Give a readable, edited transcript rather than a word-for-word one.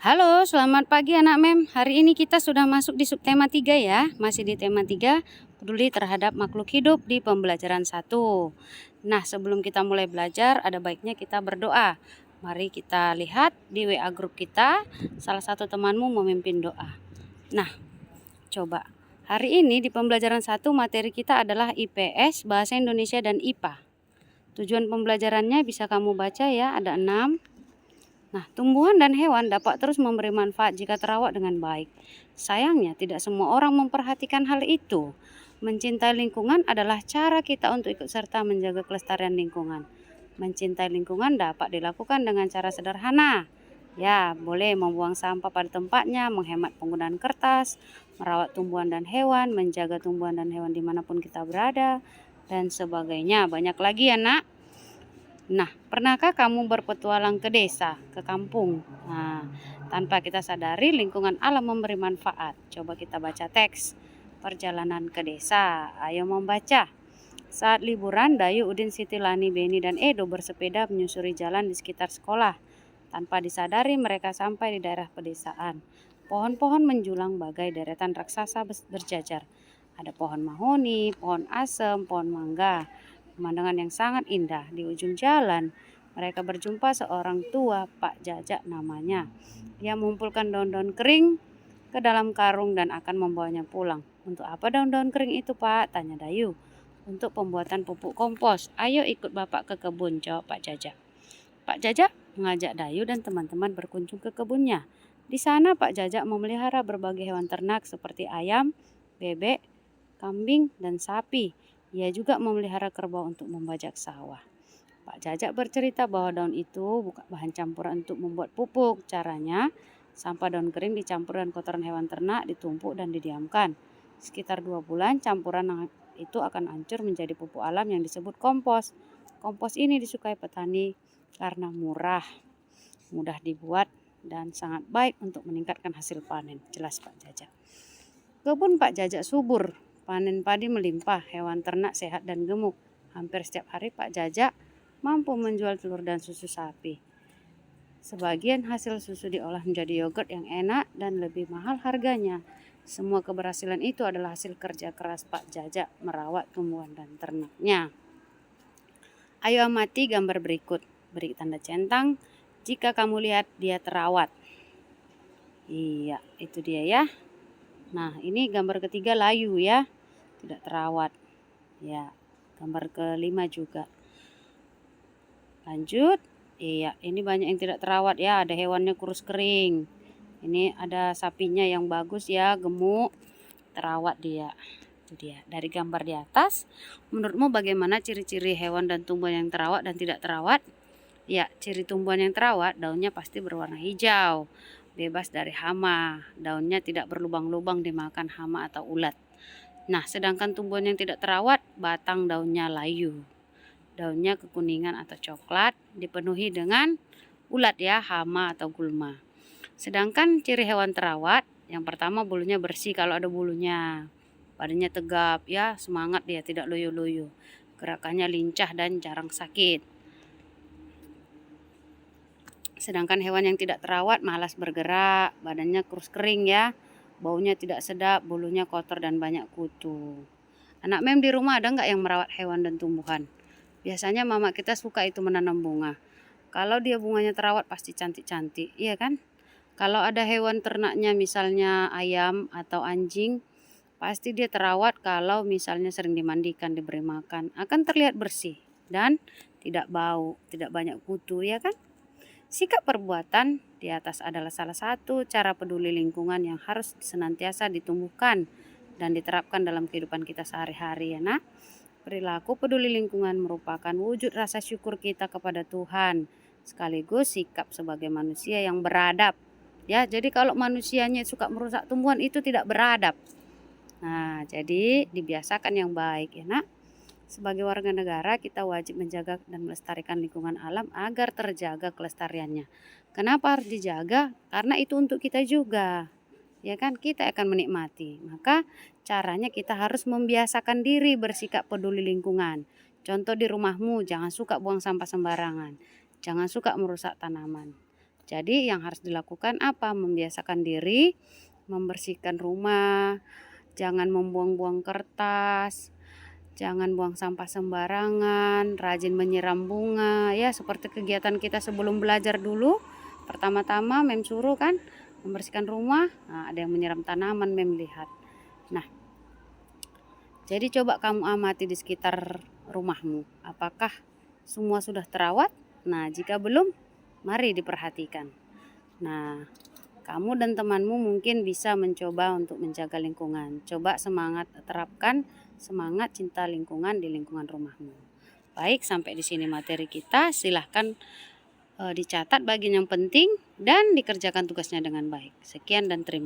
Halo, selamat pagi anak mem. Hari ini kita sudah masuk di subtema 3 ya. Masih di tema 3, peduli terhadap makhluk hidup di pembelajaran 1. Nah, sebelum kita mulai belajar, ada baiknya kita berdoa. Mari kita lihat di WA grup kita, salah satu temanmu memimpin doa. Nah, coba. Hari ini di pembelajaran 1 materi kita adalah IPS, Bahasa Indonesia dan IPA. Tujuan pembelajarannya bisa kamu baca ya, ada 6. Nah, tumbuhan dan hewan dapat terus memberi manfaat jika terawat dengan baik. Sayangnya, tidak semua orang memperhatikan hal itu. Mencintai lingkungan adalah cara kita untuk ikut serta menjaga kelestarian lingkungan. Mencintai lingkungan dapat dilakukan dengan cara sederhana. Ya, boleh membuang sampah pada tempatnya, menghemat penggunaan kertas, merawat tumbuhan dan hewan, menjaga tumbuhan dan hewan dimanapun kita berada, dan sebagainya. Banyak lagi ya, nak. Nah, pernahkah kamu berpetualang ke desa, ke kampung? Nah, tanpa kita sadari lingkungan alam memberi manfaat. Coba kita baca teks. Perjalanan ke desa. Ayo membaca. Saat liburan, Dayu, Udin, Siti, Lani, Beni, dan Edo bersepeda menyusuri jalan di sekitar sekolah. Tanpa disadari mereka sampai di daerah pedesaan. Pohon-pohon menjulang bagai deretan raksasa berjajar. Ada pohon mahoni, pohon asem, pohon mangga. Pemandangan yang sangat indah. Di ujung jalan, mereka berjumpa seorang tua, Pak Jajak namanya. Dia mengumpulkan daun-daun kering ke dalam karung dan akan membawanya pulang. Untuk apa daun-daun kering itu, Pak? Tanya Dayu. Untuk pembuatan pupuk kompos. Ayo ikut Bapak ke kebun, jawab Pak Jajak. Pak Jajak mengajak Dayu dan teman-teman berkunjung ke kebunnya. Di sana Pak Jajak memelihara berbagai hewan ternak seperti ayam, bebek, kambing, dan sapi. Ia juga memelihara kerbau untuk membajak sawah. Pak Jajak bercerita bahwa daun itu bukan bahan campuran untuk membuat pupuk. Caranya, sampah daun kering dicampur dengan kotoran hewan ternak, ditumpuk dan didiamkan. Sekitar 2 bulan, campuran itu akan hancur menjadi pupuk alam yang disebut kompos. Kompos ini disukai petani karena murah, mudah dibuat, dan sangat baik untuk meningkatkan hasil panen. Jelas Pak Jajak. Kebun Pak Jajak subur. Panen padi melimpah, hewan ternak sehat dan gemuk. Hampir setiap hari Pak Jajak mampu menjual telur dan susu sapi. Sebagian hasil susu diolah menjadi yogurt yang enak dan lebih mahal harganya. Semua keberhasilan itu adalah hasil kerja keras Pak Jajak merawat tumbuhan dan ternaknya. Ayo amati gambar berikut. Beri tanda centang jika kamu lihat dia terawat. Iya, itu dia ya. Nah, ini gambar ketiga layu ya, tidak terawat. Ya, gambar kelima juga. Lanjut. Iya, ini banyak yang tidak terawat ya, ada hewannya kurus kering. Ini ada sapinya yang bagus ya, gemuk, terawat dia. Itu dia. Dari gambar di atas, menurutmu bagaimana ciri-ciri hewan dan tumbuhan yang terawat dan tidak terawat? Ya, ciri tumbuhan yang terawat, daunnya pasti berwarna hijau, bebas dari hama. Daunnya tidak berlubang-lubang dimakan hama atau ulat. Nah, sedangkan tumbuhan yang tidak terawat, batang daunnya layu. Daunnya kekuningan atau coklat, dipenuhi dengan ulat ya, hama atau gulma. Sedangkan ciri hewan terawat, yang pertama bulunya bersih kalau ada bulunya. Badannya tegap ya, semangat dia, tidak loyo-loyo. Gerakannya lincah dan jarang sakit. Sedangkan hewan yang tidak terawat malas bergerak, badannya kurus kering ya, baunya tidak sedap, bulunya kotor dan banyak kutu. Anak mem di rumah ada nggak yang merawat hewan dan tumbuhan? Biasanya mama kita suka itu menanam bunga. Kalau dia bunganya terawat pasti cantik-cantik, iya kan? Kalau ada hewan ternaknya misalnya ayam atau anjing, pasti dia terawat kalau misalnya sering dimandikan, diberi makan. Akan terlihat bersih dan tidak bau, tidak banyak kutu, ya kan? Sikap perbuatan di atas adalah salah satu cara peduli lingkungan yang harus senantiasa ditumbuhkan dan diterapkan dalam kehidupan kita sehari-hari ya nak. Perilaku peduli lingkungan merupakan wujud rasa syukur kita kepada Tuhan, sekaligus sikap sebagai manusia yang beradab. Ya, jadi kalau manusianya suka merusak tumbuhan itu tidak beradab. Nah, jadi dibiasakan yang baik ya nak. Sebagai warga negara kita wajib menjaga dan melestarikan lingkungan alam agar terjaga kelestariannya. Kenapa harus dijaga? Karena itu untuk kita juga. Ya kan, kita akan menikmati. Maka caranya kita harus membiasakan diri bersikap peduli lingkungan. Contoh di rumahmu, jangan suka buang sampah sembarangan. Jangan suka merusak tanaman. Jadi yang harus dilakukan apa? Membiasakan diri membersihkan rumah, jangan membuang-buang kertas, jangan buang sampah sembarangan, rajin menyiram bunga, ya seperti kegiatan kita sebelum belajar dulu. Pertama-tama Mem suruh kan membersihkan rumah, nah, ada yang menyiram tanaman Mem lihat. Nah, jadi coba kamu amati di sekitar rumahmu, apakah semua sudah terawat? Nah, jika belum, mari diperhatikan. Nah, kamu dan temanmu mungkin bisa mencoba untuk menjaga lingkungan. Coba terapkan semangat cinta lingkungan di lingkungan rumahmu. Baik, sampai di sini materi kita. Silahkan dicatat bagian yang penting dan dikerjakan tugasnya dengan baik. Sekian dan terima kasih.